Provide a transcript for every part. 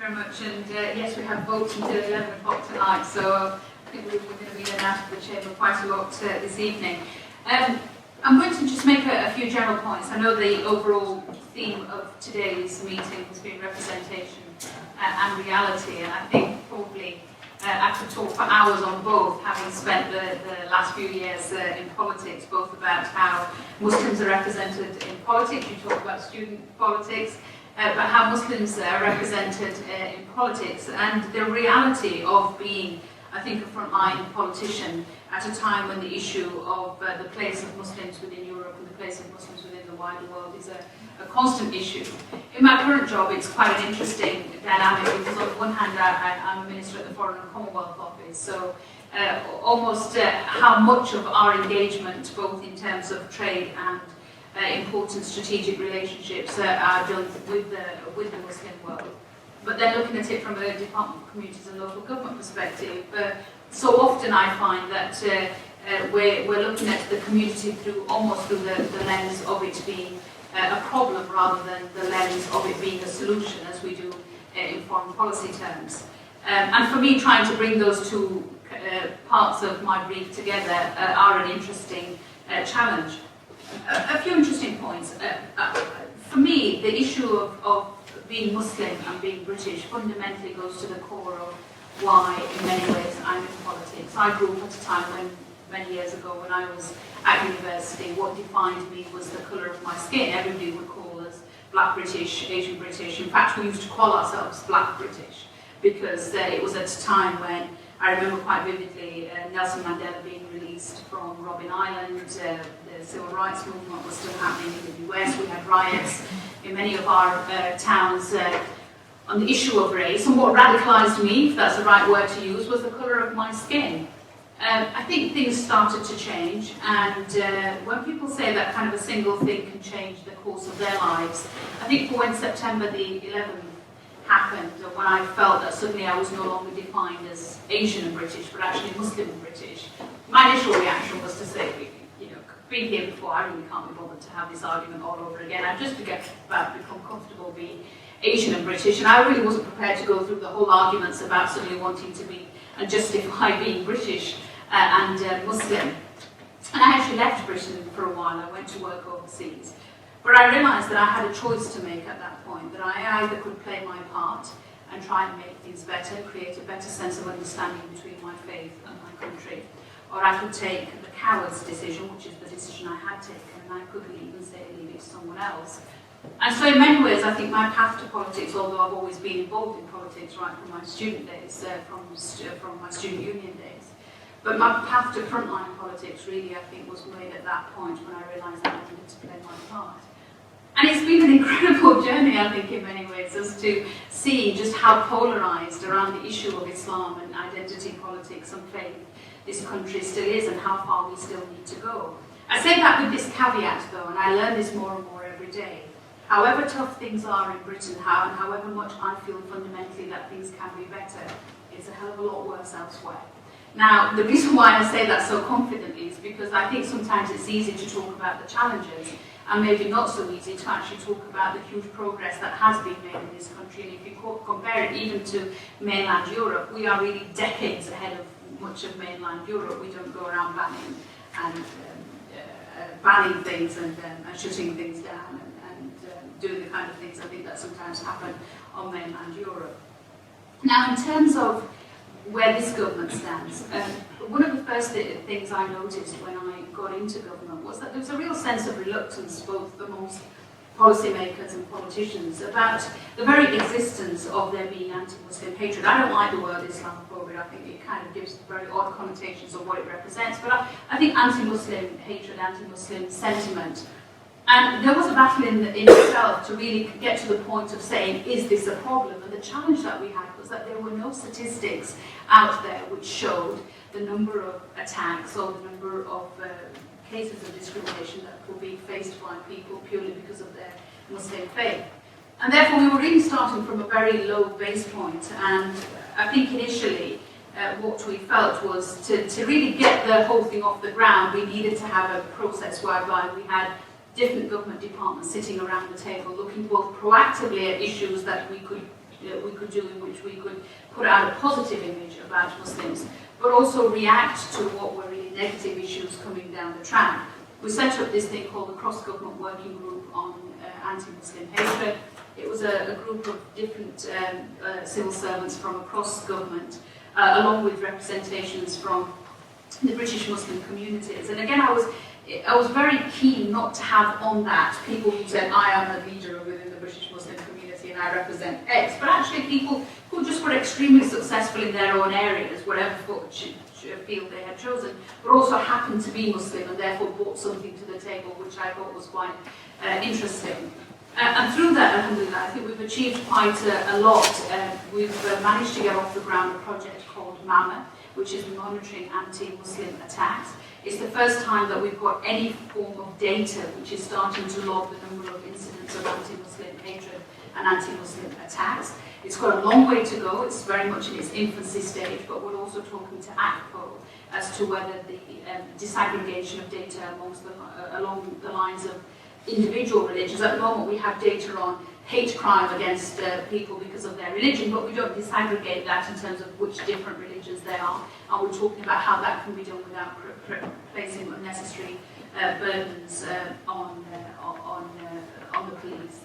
very much. And yes, we have votes until 11 o'clock tonight, so I think we're going to be in and out of the chamber quite a lot this evening. I'm going to just make a few general points. I know the overall theme of today's meeting has been representation and reality, and I think probably I could talk for hours on both, having spent the last few years in politics, both about how Muslims are represented in politics. You talk about student politics, but how Muslims are represented in politics, and the reality of being, I think, a frontline politician at a time when the issue of the place of Muslims within Europe and the place of Muslims within the wider world is a constant issue. In my current job, it's quite an interesting dynamic because on the one hand, I'm a minister at the Foreign and Commonwealth Office, so almost how much of our engagement, both in terms of trade and important strategic relationships, are done with the Muslim world. But then looking at it from a Department of Communities and Local Government perspective, so often I find that we're looking at the community almost through the lens of it being a problem rather than the lens of it being a solution, as we do in foreign policy terms. And for me, trying to bring those two parts of my brief together are an interesting challenge. A few interesting points. For me, the issue of being Muslim and being British fundamentally goes to the core of why, in many ways, I'm in politics. I grew up at a time when, many years ago, when I was at university, what defined me was the colour of my skin. Everybody would call us Black British, Asian British. In fact, we used to call ourselves Black British because it was at a time when, I remember quite vividly, Nelson Mandela being released from Robben Island, the civil rights movement was still happening in the US, we had riots in many of our towns on the issue of race, and what radicalised me, if that's the right word to use, was the colour of my skin. I think things started to change, and when people say that kind of a single thing can change the course of their lives, I think for when September the 11th happened, when I felt that suddenly I was no longer defined as Asian and British, but actually Muslim and British, my initial reaction was to say, been here before, I really can't be bothered to have this argument all over again. I've just become comfortable being Asian and British, and I really wasn't prepared to go through the whole arguments about suddenly wanting to be and justify being British and Muslim. And I actually left Britain for a while. I went to work overseas. But I realised that I had a choice to make at that point, that I either could play my part and try and make things better, create a better sense of understanding between my faith and my country, or I could take the coward's decision, which is the decision I had taken, and I could leave and say leave it to someone else. And so in many ways, I think my path to politics, although I've always been involved in politics right from my student days, from my student union days, but my path to frontline politics really, I think, was made at that point when I realised that I needed to play my part. And it's been an incredible journey, I think, in many ways, as to see just how polarised around the issue of Islam and identity politics and faith this country still is, and how far we still need to go. I say that with this caveat, though, and I learn this more and more every day. However tough things are in Britain, and however much I feel fundamentally that things can be better, it's a hell of a lot worse elsewhere. Now, the reason why I say that so confidently is because I think sometimes it's easy to talk about the challenges, and maybe not so easy to actually talk about the huge progress that has been made in this country. And if you compare it even to mainland Europe, we are really decades ahead of much of mainland Europe. We don't go around banning things and shutting things down and doing the kind of things I think that sometimes happen on mainland Europe. Now, in terms of where this government stands, one of the first things I noticed when I got into government was that there was a real sense of reluctance, both amongst policymakers and politicians, about the very existence of there being anti-Muslim hatred. I don't like the word Islamophobia. I think it kind of gives very odd connotations of what it represents, but I think anti-Muslim hatred, anti-Muslim sentiment. And there was a battle in itself to really get to the point of saying, is this a problem? And the challenge that we had was that there were no statistics out there which showed the number of attacks or the number of cases of discrimination that were being faced by people purely because of their Muslim faith. And therefore we were really starting from a very low base point, and I think initially what we felt was to really get the whole thing off the ground, we needed to have a process whereby we had different government departments sitting around the table looking both proactively at issues that we could we could do in which we could put out a positive image about Muslims, but also react to what were really negative issues coming down the track. We set up this thing called the Cross-Government Working Group on Anti-Muslim Hatred. It was a group of different civil servants from across government, along with representations from the British Muslim communities. And again, I was very keen not to have on that people who said, I am a leader within the British Muslim community and I represent X, but actually people who just were extremely successful in their own areas, whatever field they had chosen, but also happened to be Muslim and therefore brought something to the table, which I thought was quite interesting. And through that, alhamdulillah, I think we've achieved quite a lot. We've managed to get off the ground a project called MAMA, which is monitoring anti-Muslim attacks. It's the first time that we've got any form of data which is starting to log the number of incidents of anti-Muslim hatred and anti-Muslim attacks. It's got a long way to go. It's very much in its infancy stage, but we're also talking to ACPO as to whether the disaggregation of data along the lines of individual religions. At the moment, we have data on hate crime against people because of their religion, but we don't disaggregate that in terms of which different religions they are. And we're talking about how that can be done without placing unnecessary burdens on the police.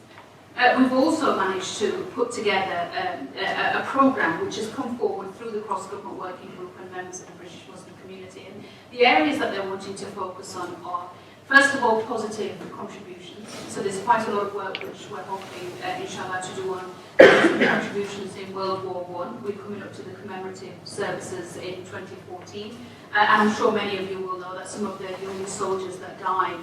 We've also managed to put together a programme which has come forward through the Cross-Government Working Group and members of the British Muslim community. And the areas that they're wanting to focus on are, first of all, positive contributions. So there's quite a lot of work which we're hoping, inshallah, to do on contributions in World War I. We're coming up to the commemorative services in 2014. And I'm sure many of you will know that some of the young soldiers that died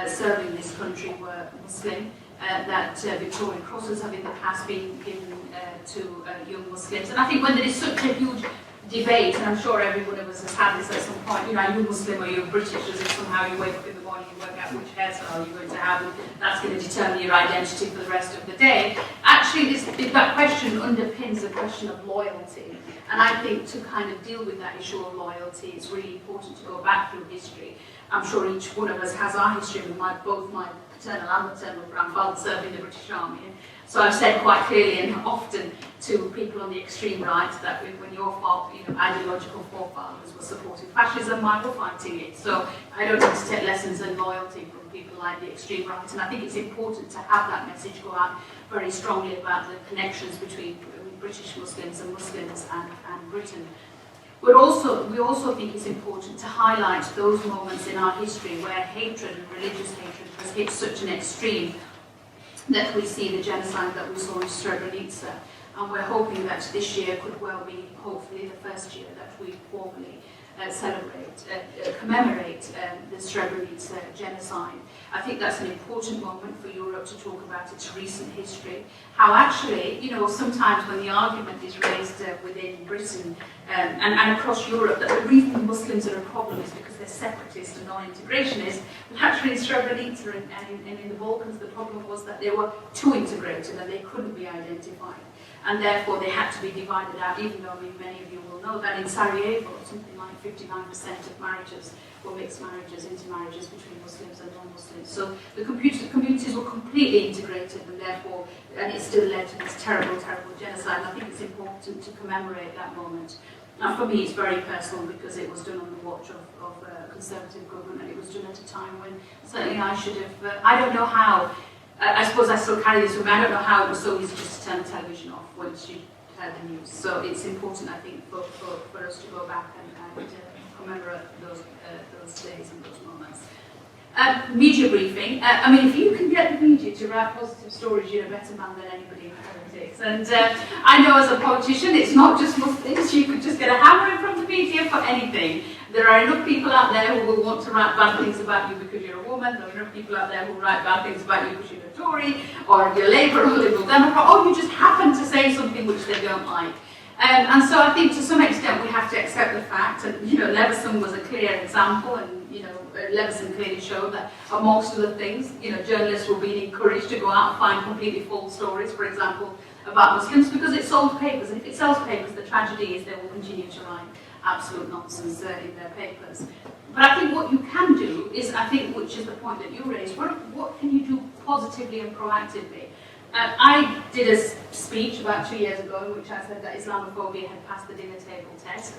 serving this country were Muslim. That Victoria Crosses have in the past been given to young Muslims. And I think when there is such a huge debate, and I'm sure every one of us has had this at some point, you know, are you Muslim or you're British, as if somehow you wake up in the morning and work out which hairstyle you're going to have, and that's going to determine your identity for the rest of the day. Actually, that question underpins the question of loyalty. And I think to kind of deal with that issue of loyalty, it's really important to go back through history. I'm sure each one of us has our history with both my paternal and maternal grandfather served in the British Army. So I've said quite clearly and often to people on the extreme right that when your ideological forefathers were supporting fascism, mine were fighting it. So I don't need to take lessons in loyalty from people like the extreme right. And I think it's important to have that message go out very strongly about the connections between British Muslims and Muslims and Britain. We also think it's important to highlight those moments in our history where hatred and religious hatred has hit such an extreme that we see the genocide that we saw in Srebrenica. And we're hoping that this year could well be, hopefully, the first year that we formally commemorate the Srebrenica genocide. I think that's an important moment for Europe to talk about its recent history. How actually, you know, sometimes when the argument is raised within Britain and across Europe that the reason Muslims are a problem is because they're separatist and non-integrationist, but actually in Srebrenica and in the Balkans the problem was that they were too integrated and they couldn't be identified. And therefore they had to be divided out, even though many of you will know that in Sarajevo, something like 59% of marriages were mixed marriages, intermarriages between Muslims and non-Muslims. So the communities were completely integrated and it still led to this terrible, terrible genocide. And I think it's important to commemorate that moment. And for me, it's very personal because it was done on the watch of a Conservative government, and it was done at a time when certainly I should have, I don't know how, I suppose I still carry this with me. I don't know how it was so easy just to turn the television off once you heard the news. So it's important, I think, for us to go back and commemorate those days and those moments. Media briefing. I mean, if you can get the media to write positive stories, you're a better man than anybody in politics. And I know as a politician, it's not just Muslims. You could just get a hammer in front of the media for anything. There are enough people out there who will want to write bad things about you because you're a woman. There are enough people out there who write bad things about you because you're a Tory, or you're Labour or Liberal Democrat, or you just happen to say something which they don't like. And so I think to some extent we have to accept the fact, and you know, Leveson was a clear example, and you know, Leveson clearly showed that amongst other things, you know, journalists were being encouraged to go out and find completely false stories, for example, about Muslims, because it sold papers, and if it sells papers, the tragedy is they will continue to write absolute nonsense in their papers. But I think what you can do is, I think, which is the point that you raised, what can you do positively and proactively? I did a speech about 2 years ago in which I said that Islamophobia had passed the dinner table test.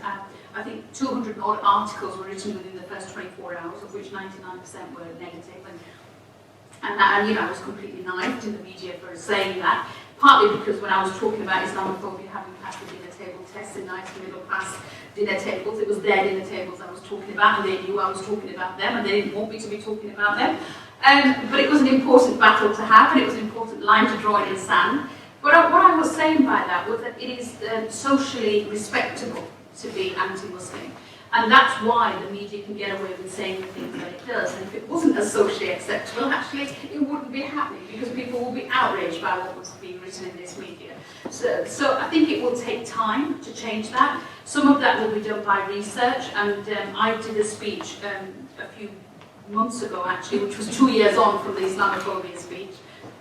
I think 200 odd articles were written within the first 24 hours, of which 99% were negative. And you know, I was completely knifed in the media for saying that, partly because when I was talking about Islamophobia having passed the dinner table test in nice middle class dinner tables, it was their dinner tables I was talking about, and they knew I was talking about them, and they didn't want me to be talking about them. But it was an important battle to have, and it was an important line to draw in the sand. But what I was saying by that was that it is socially respectable to be anti-Muslim. And that's why the media can get away with saying the things that it does. And if it wasn't as socially acceptable, actually, it wouldn't be happening, because people will be outraged by what was being written in this media. So I think it will take time to change that. Some of that will be done by research, and I did a speech a few months ago, actually, which was 2 years on from the Islamophobia speech.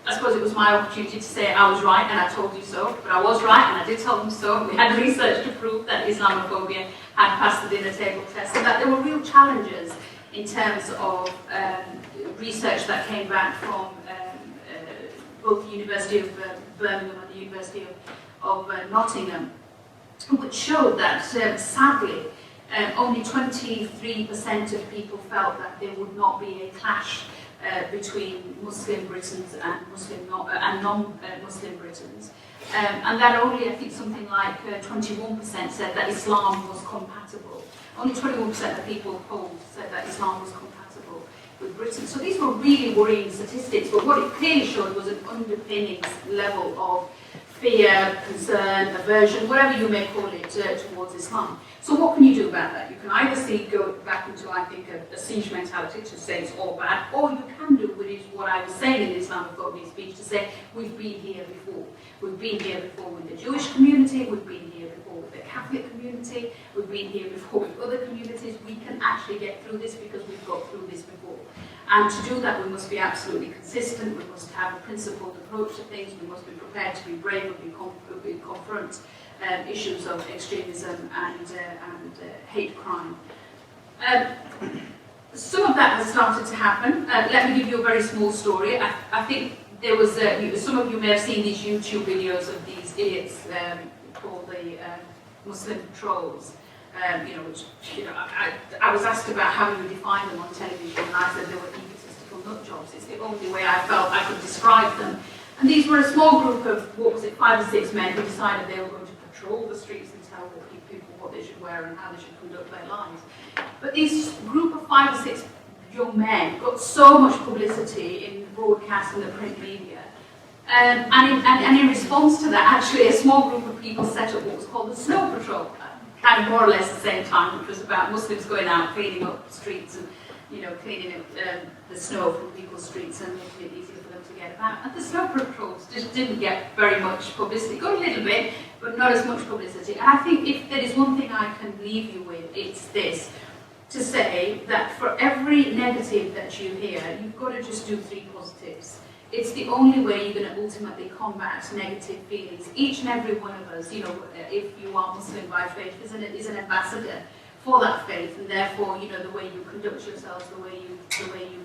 I suppose it was my opportunity to say I was right and I told you so, but I was right and I did tell them so. We had research to prove that Islamophobia had passed the dinner table test, and that there were real challenges in terms of research that came back from both the University of Birmingham and the University of Nottingham, which showed that sadly only 23% of people felt that there would not be a clash between Muslim Britons and non-Muslim Britons. And that only, I think something like 21% said that Islam was compatible. Only 21% of people polled said that Islam was compatible with Britain. So these were really worrying statistics, but what it clearly showed was an underpinning level of fear, concern, aversion, whatever you may call it, towards Islam. So what can you do about that? You can either go back into, I think, a siege mentality to say it's all bad, or you can do what I was saying in the Islamophobia speech, to say we've been here before. We've been here before with the Jewish community, we've been here before with the Catholic community, we've been here before with other communities. We can actually get through this because we've got through this before. And to do that, we must be absolutely consistent, we must have a principled approach to things, we must be prepared to be brave and confront issues of extremism and hate crime. Some of that has started to happen. Let me give you a very small story. I think there was, some of you may have seen these YouTube videos of these idiots called the Muslim trolls. I was asked about how you define them on television, and I said they were egotistical nut jobs. It's the only way I felt I could describe them. And these were a small group of, 5 or 6 men who decided they were going to patrol the streets and tell people what they should wear and how they should conduct their lives. But this group of 5 or 6 young men got so much publicity in the broadcast and the print media. And in response to that, actually, a small group of people set up what was called the Snow Patrol, kind of more or less the same time, which was about Muslims going out, cleaning up streets and, cleaning up the snow from people's streets and making it easier for them to get about. And the Snow Patrols just didn't get very much publicity. Got a little bit, but not as much publicity. And I think if there is one thing I can leave you with, it's this, to say that for every negative that you hear, you've got to just do 3 positives. It's the only way you're going to ultimately combat negative feelings. Each and every one of us, if you are Muslim by faith, is an ambassador for that faith, and therefore, the way you conduct yourselves, the way you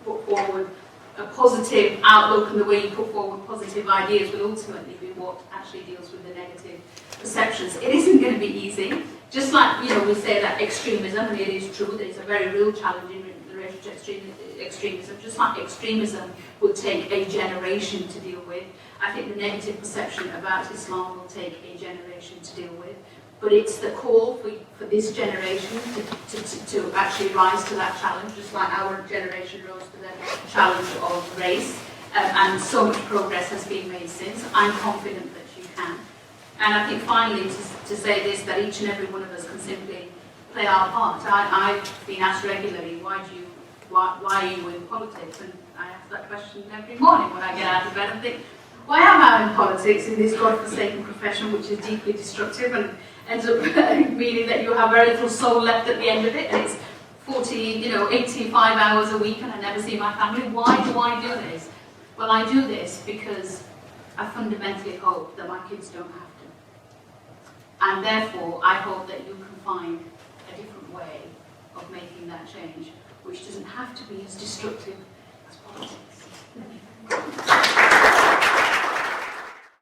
put forward a positive outlook, and the way you put forward positive ideas will ultimately be what actually deals with the negative perceptions. It isn't going to be easy. Just like, we say that extremism, and it is true, there's a very real challenge in relation to extremism. Just like extremism will take a generation to deal with, I think the negative perception about Islam will take a generation to deal with. But it's the call for this generation to actually rise to that challenge, just like our generation rose to the challenge of race. And so much progress has been made since. I'm confident that you can. And I think finally to say this, that each and every one of us can simply play our part. I've been asked regularly, why are you in politics? And I ask that question every morning when I get out of bed and think, why am I in politics, in this godforsaken profession which is deeply destructive and ends up meaning that you have very little soul left at the end of it, and it's 85 hours a week and I never see my family. Why do I do this? Well, I do this because I fundamentally hope that my kids don't have to. And therefore, I hope that you can find a different way of making that change, which doesn't have to be as destructive as politics.